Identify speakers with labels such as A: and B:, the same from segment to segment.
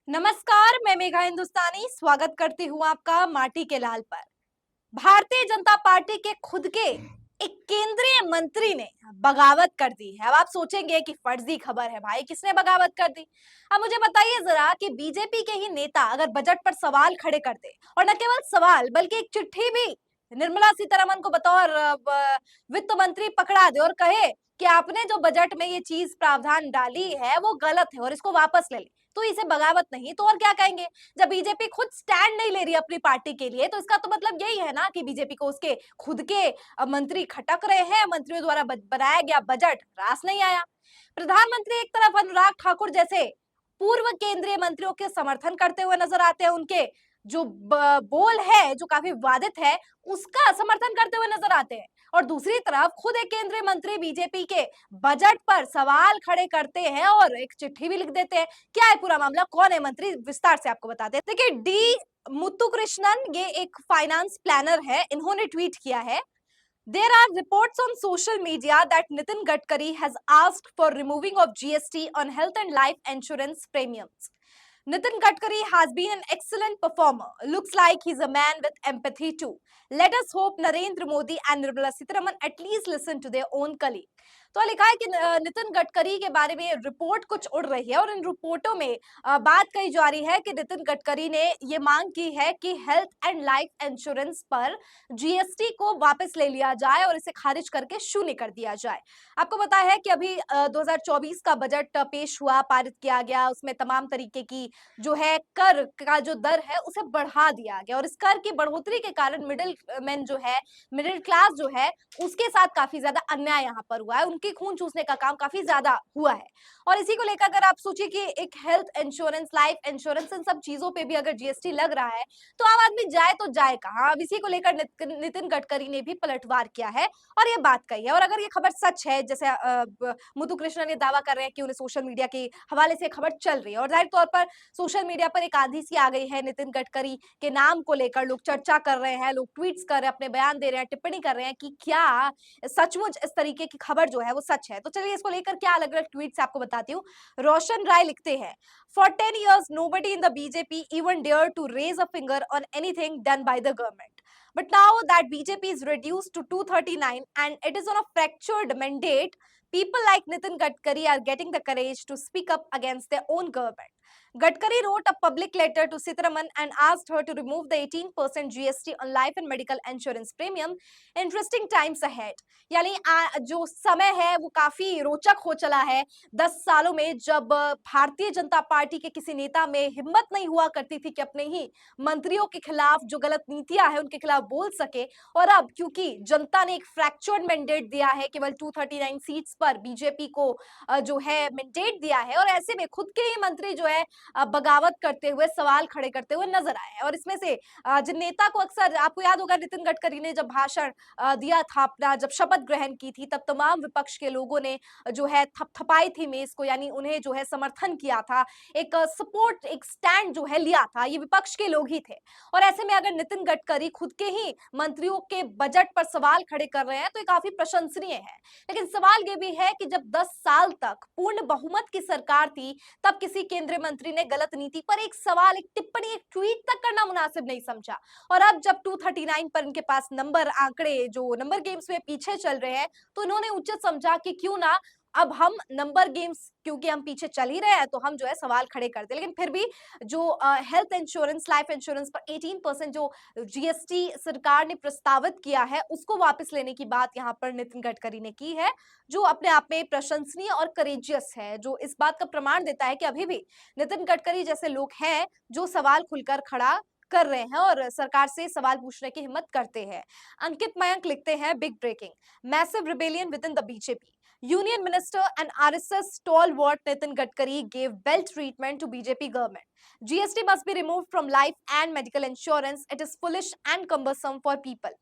A: नमस्कार, मैं मेघा हिंदुस्तानी स्वागत करती हूँ आपका माटी के लाल पर। भारतीय जनता पार्टी के खुद के एक केंद्रीय मंत्री ने बगावत कर दी है। अब आप सोचेंगे कि फर्जी खबर है भाई, किसने बगावत कर दी? अब मुझे बताइए जरा कि बीजेपी के ही नेता अगर बजट पर सवाल खड़े कर दे और न केवल सवाल बल्कि एक चिट्ठी भी निर्मला सीतारमन को बतौर वित्त मंत्री पकड़ा दे और कहे कि आपने जो बजट में ये चीज प्रावधान डाली है वो गलत है और इसको वापस ले ले, तो इसे बगावत नहीं तो और क्या कहेंगे? जब बीजेपी खुद स्टैंड नहीं ले रही अपनी पार्टी के लिए तो इसका तो मतलब यही है ना कि बीजेपी को उसके खुद के मंत्री खटक रहे हैं, मंत्रियों द्वारा बनाया गया बजट रास नहीं आया। प्रधानमंत्री एक तरफ अनुराग ठाकुर जैसे पूर्व केंद्रीय मंत्रियों के समर्थन करते हुए नजर आते हैं, उनके जो बोल है जो काफी विवादित है उसका समर्थन करते हुए नजर आते हैं, और दूसरी तरफ खुद एक केंद्रीय मंत्री बीजेपी के बजट पर सवाल खड़े करते हैं और एक चिट्ठी भी लिख देते हैं। क्या है पूरा मामला, कौन है मंत्री, विस्तार से आपको बताते हैं। देखिए, डी मुत्तुकृष्णन ये एक फाइनेंस प्लानर है, इन्होंने ट्वीट किया है, there are reports on social media that Nitin Gadkari has asked for removing of GST on health and life insurance premiums. Nitin Gadkari has been an excellent performer. Looks like he's a man with empathy too. Let us hope Narendra Modi and Nirmala Sitharaman at least listen to their own colleague. तो लिखा है कि नितिन गडकरी के बारे में report कुछ उड़ रही है और इन रिपोर्टों में बात कही जा रही है कि नितिन गडकरी ने ये मांग की है कि हेल्थ एंड लाइफ इंश्योरेंस पर जीएसटी को वापस ले लिया जाए और इसे खारिज करके शून्य कर दिया जाए। आपको पता है कि अभी 2024 का बजट पेश हुआ, पारित किया गया, उसमें तमाम तरीके की जो है कर का जो दर है उसे बढ़ा दिया गया और इस कर की बढ़ोतरी के कारण मिडिल मैन जो है, मिडिल क्लास जो है, उसके साथ काफी ज्यादा अन्याय यहाँ पर हुआ है, उनके खून चूसने का काम काफी ज्यादा हुआ है। और इसी को लेकर अगर आप सोचिए कि एक हेल्थ इंश्योरेंस, लाइफ इंश्योरेंस, इन सब चीजों पे भी अगर जीएसटी लग रहा है तो आम आदमी जाए तो जाए कहाँ? अब इसी को लेकर नितिन गडकरी ने भी पलटवार किया है और ये बात कही है। और अगर ये खबर सच है, जैसे मुथु कृष्णन ये दावा कर रहे हैं कि उन्हें सोशल मीडिया के हवाले से खबर चल रही है और जाहिर तौर पर सोशल मीडिया पर एक आंधी सी आ गई है नितिन गडकरी के नाम को लेकर, लोग चर्चा कर रहे हैं, लोग ट्वीट्स कर रहे हैं, अपने बयान दे रहे हैं, टिप्पणी कर रहे हैं कि क्या सचमुच इस तरीके की खबर जो है वो सच है। तो चलिए इसको लेकर क्या अलग अलग ट्वीट्स आपको बताती हूँ। रोशन राय लिखते हैं, For 10 years, nobody in the BJP even dared to raise a finger on anything done by the government. But now that BJP is reduced to 239 and it is on a fractured mandate, people like Nitin Gadkari are getting the courage to speak up against their own government. Gadkari wrote a public letter to Sitharaman and asked her to remove the 18% GST on life and medical insurance premium. Interesting times ahead. यानी जो समय है वो काफी रोचक हो चला है 10 सालों में, जब भारतीय जनता पार्टी के किसी नेता में हिम्मत नहीं हुआ करती थी कि अपने ही मंत्रियों के खिलाफ जो गलत नीतियां हैं उनके खिलाफ बोल सके। और अब क्योंकि जनता ने एक फ्रैक्चर्ड मैंडेट दिया है, केवल 239 सीट्स पर बीजेपी को जो है मैंडेट दिया है, और ऐसे में खुद के ही मंत्री जो है बगावत करते हुए, सवाल खड़े करते हुए नजर आए हैं। और इसमें से जिन नेता को अक्सर आपको याद होगा, नितिन गडकरी ने जब भाषण दिया था अपना, जब शपथ ग्रहण की थी, तब तमाम विपक्ष के लोगों ने जो है थपथपाई थी मेज को, यानी उन्हें जो है समर्थन किया था, एक सपोर्ट, एक स्टैंड जो है लिया था, ये विपक्ष के लोग ही थे। और ऐसे में अगर नितिन गडकरी खुद के ही मंत्रियों के बजट पर सवाल खड़े कर रहे हैं तो ये काफी प्रशंसनीय है। लेकिन सवाल ये भी है कि जब 10 साल तक पूर्ण बहुमत की सरकार थी, तब किसी केंद्रीय मंत्री ने गलत नीति पर एक सवाल, एक टिप्पणी, एक ट्वीट तक करना मुनासिब नहीं समझा। और अब जब 239 पर इनके पास नंबर, आंकड़े जो नंबर गेम्स में पीछे चल रहे हैं, तो इन्होंने उचित समझा कि क्यों ना अब हम नंबर गेम्स, क्योंकि हम पीछे चल ही रहे हैं, तो हम जो है सवाल खड़े करते हैं। लेकिन फिर भी जो हेल्थ इंश्योरेंस, लाइफ इंश्योरेंस पर 18% जो जीएसटी सरकार ने प्रस्तावित किया है उसको वापस लेने की बात यहाँ पर नितिन गडकरी ने की है, जो अपने आप में प्रशंसनीय और करेजियस है, जो इस बात का प्रमाण देता है कि अभी भी नितिन गडकरी जैसे लोग हैं जो सवाल खुलकर खड़ा कर रहे हैं और सरकार से सवाल पूछने की हिम्मत करते हैं। अंकित मयंक लिखते हैं, big breaking, massive rebellion within the BJP, Union Minister and RSS stalwart Nitin Gadkari gave belt treatment to BJP government. GST must be removed from life and medical insurance. It is foolish and cumbersome for people.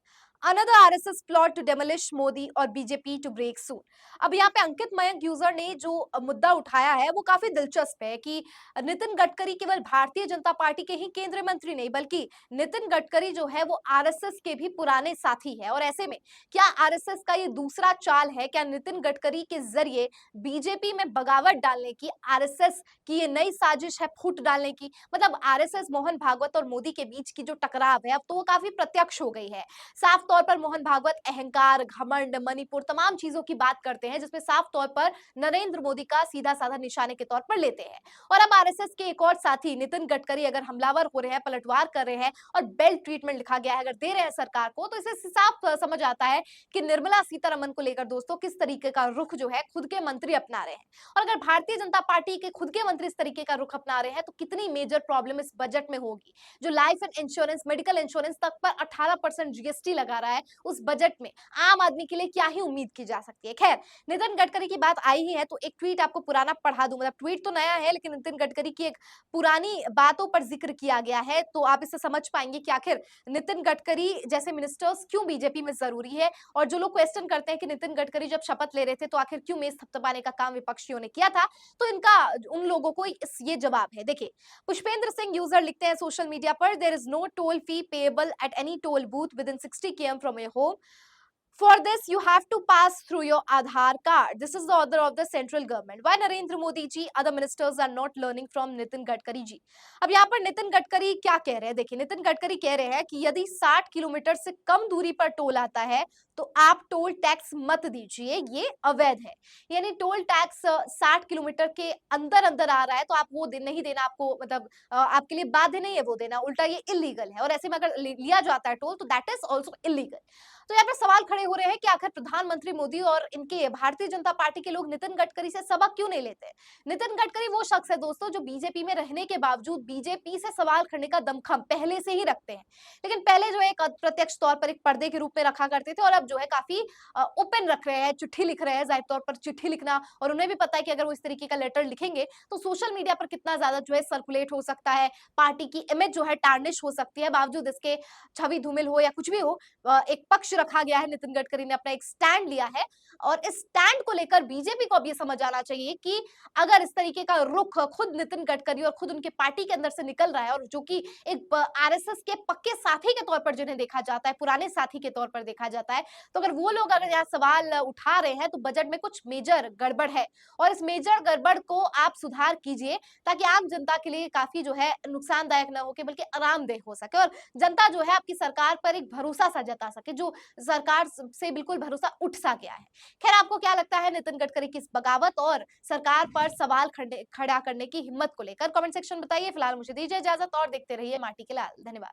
A: Another RSS plot to demolish Modi और BJP to break soon। अब यहाँ पे अंकित Mayank user ने जो मुद्दा उठाया है वो काफी दिलचस्प है कि नितिन गडकरी केवल भारतीय जनता पार्टी के ही केंद्रीय मंत्री नहीं बल्कि नितिन गडकरी जो है वो आरएसएस के भी पुराने साथी है। और ऐसे में क्या आरएसएस का ये दूसरा चाल है, क्या नितिन गडकरी के जरिए बीजेपी में बगावत डालने की आरएसएस की ये नई साजिश है, फूट डालने की? मतलब आरएसएस मोहन भागवत और मोदी के बीच की जो टकराव है अब तो वो काफी प्रत्यक्ष हो गई है। साफ तौर पर मोहन भागवत अहंकार, घमंड, मणिपुर तमाम चीजों की बात करते हैं जिसमें साफ तौर पर नरेंद्र मोदी का सीधा साधा निशाने के तौर पर लेते हैं। और अब आरएसएस के एक और साथी नितिन गडकरी अगर हमलावर हो रहे हैं, पलटवार कर रहे हैं और बेल्ट ट्रीटमेंट लिखा गया है अगर दे रहे हैं सरकार को, तो इसे साफ समझ आता है कि निर्मला सीतारमन को लेकर दोस्तों किस तरीके का रुख जो है खुद के मंत्री अपना रहे हैं। और अगर भारतीय जनता पार्टी के खुद के मंत्री इस तरीके का रुख अपना रहे हैं तो कितनी मेजर प्रॉब्लम इस बजट में होगी। जो life and insurance, medical insurance तक पर 18% जीएसटी लगा रहा है, उस बजट में आम आदमी के लिए क्या ही उम्मीद की जा सकती है। खैर, नितिन गडकरी की बात आई ही है तो एक ट्वीट आपको पुराना पढ़ा दूं। मतलब ट्वीट तो नया है लेकिन नितिन गडकरी की एक पुरानी बातों पर जिक्र किया गया है तो आप इससे समझ पाएंगे कि आखिर नितिन गडकरी जैसे मिनिस्टर्स क्यों बीजेपी में जरूरी है। और जो लोग क्वेश्चन करते हैं कि नितिन गडकरी जब शपथ ले रहे थे तो आखिर क्यों मेज थपथपाने का काम विपक्षियों ने किया था, तो इनका उन लोगों को ये जवाब है। देखिए, पुष्पेंद्र सिंह यूजर लिखते हैं सोशल मीडिया पर, there is no toll fee payable at any toll booth within 60 km from your home. For this, you have to pass through your Aadhaar card. This is the order of the central government. Why Narendra Modi ji, other ministers are not learning from Nitin Gadkari ji? अब यहाँ पर नितिन गडकरी क्या कह रहे हैं? देखिए, नितिन गडकरी कह रहे हैं कि यदि 60 किलोमीटर से कम दूरी पर टोल आता है तो आप टोल टैक्स मत दीजिए, ये अवैध है। यानी टोल टैक्स 60 किलोमीटर के अंदर अंदर आ रहा है तो आप वो नहीं देना, आपको मतलब आपके लिए बाध्य नहीं है वो देना, उल्टा ये इलीगल है। और ऐसे में अगर लिया जाता है टोल तो दैट इज ऑल्सो इलीगल। तो यहाँ पे सवाल खड़े हो रहे हैं कि आखिर प्रधानमंत्री मोदी और इनके भारतीय जनता पार्टी के लोग नितिन गडकरी से सबक क्यों नहीं लेते? नितिन गडकरी वो शख्स है दोस्तों जो बीजेपी में रहने के बावजूद बीजेपी से सवाल करने का दमखम पहले से ही रखते हैं। लेकिन पहले जो है एक अप्रत्यक्ष तौर पर एक पर्दे के रूप में रखा करते थे और अब जो है काफी ओपन रख रहे हैं, चिट्ठी लिख रहे हैं। जाहिर तौर पर चिट्ठी लिखना, और उन्हें भी पता है कि अगर वो इस तरीके का लेटर लिखेंगे तो सोशल मीडिया पर कितना ज्यादा जो है सर्कुलेट हो सकता है, पार्टी की इमेज जो है टार्निश हो सकती है। बावजूद इसके छवि धूमिल हो या कुछ भी हो, एक पक्ष रखा गया है। नितिन गडकरी ने अपना एक स्टैंड लिया है और इस स्टैंड को लेकर बीजेपी को अब ये समझ आना चाहिए कि अगर इस तरीके का रुख खुद नितिन गडकरी और खुद उनके पार्टी के अंदर से निकल रहा है और जो कि एक आरएसएस के पक्के साथी के तौर पर जिन्हें देखा जाता है, पुराने साथी के तौर पर देखा जाता है, तो अगर वो लोग अगर यहाँ सवाल उठा रहे हैं तो बजट में कुछ मेजर गड़बड़ है। और इस मेजर गड़बड़ को आप सुधार कीजिए ताकि आम जनता के लिए काफी जो है नुकसानदायक न हो के बल्कि आरामदेह हो सके और जनता जो है आपकी सरकार पर एक भरोसा सा जता सके, जो सरकार से बिल्कुल भरोसा उठ सा गया है। खैर, आपको क्या लगता है नितिन गडकरी की इस बगावत और सरकार पर सवाल खड़ा करने की हिम्मत को लेकर? कमेंट सेक्शन में बताइए। फिलहाल मुझे दीजिए इजाजत और देखते रहिए माटी के लाल। धन्यवाद।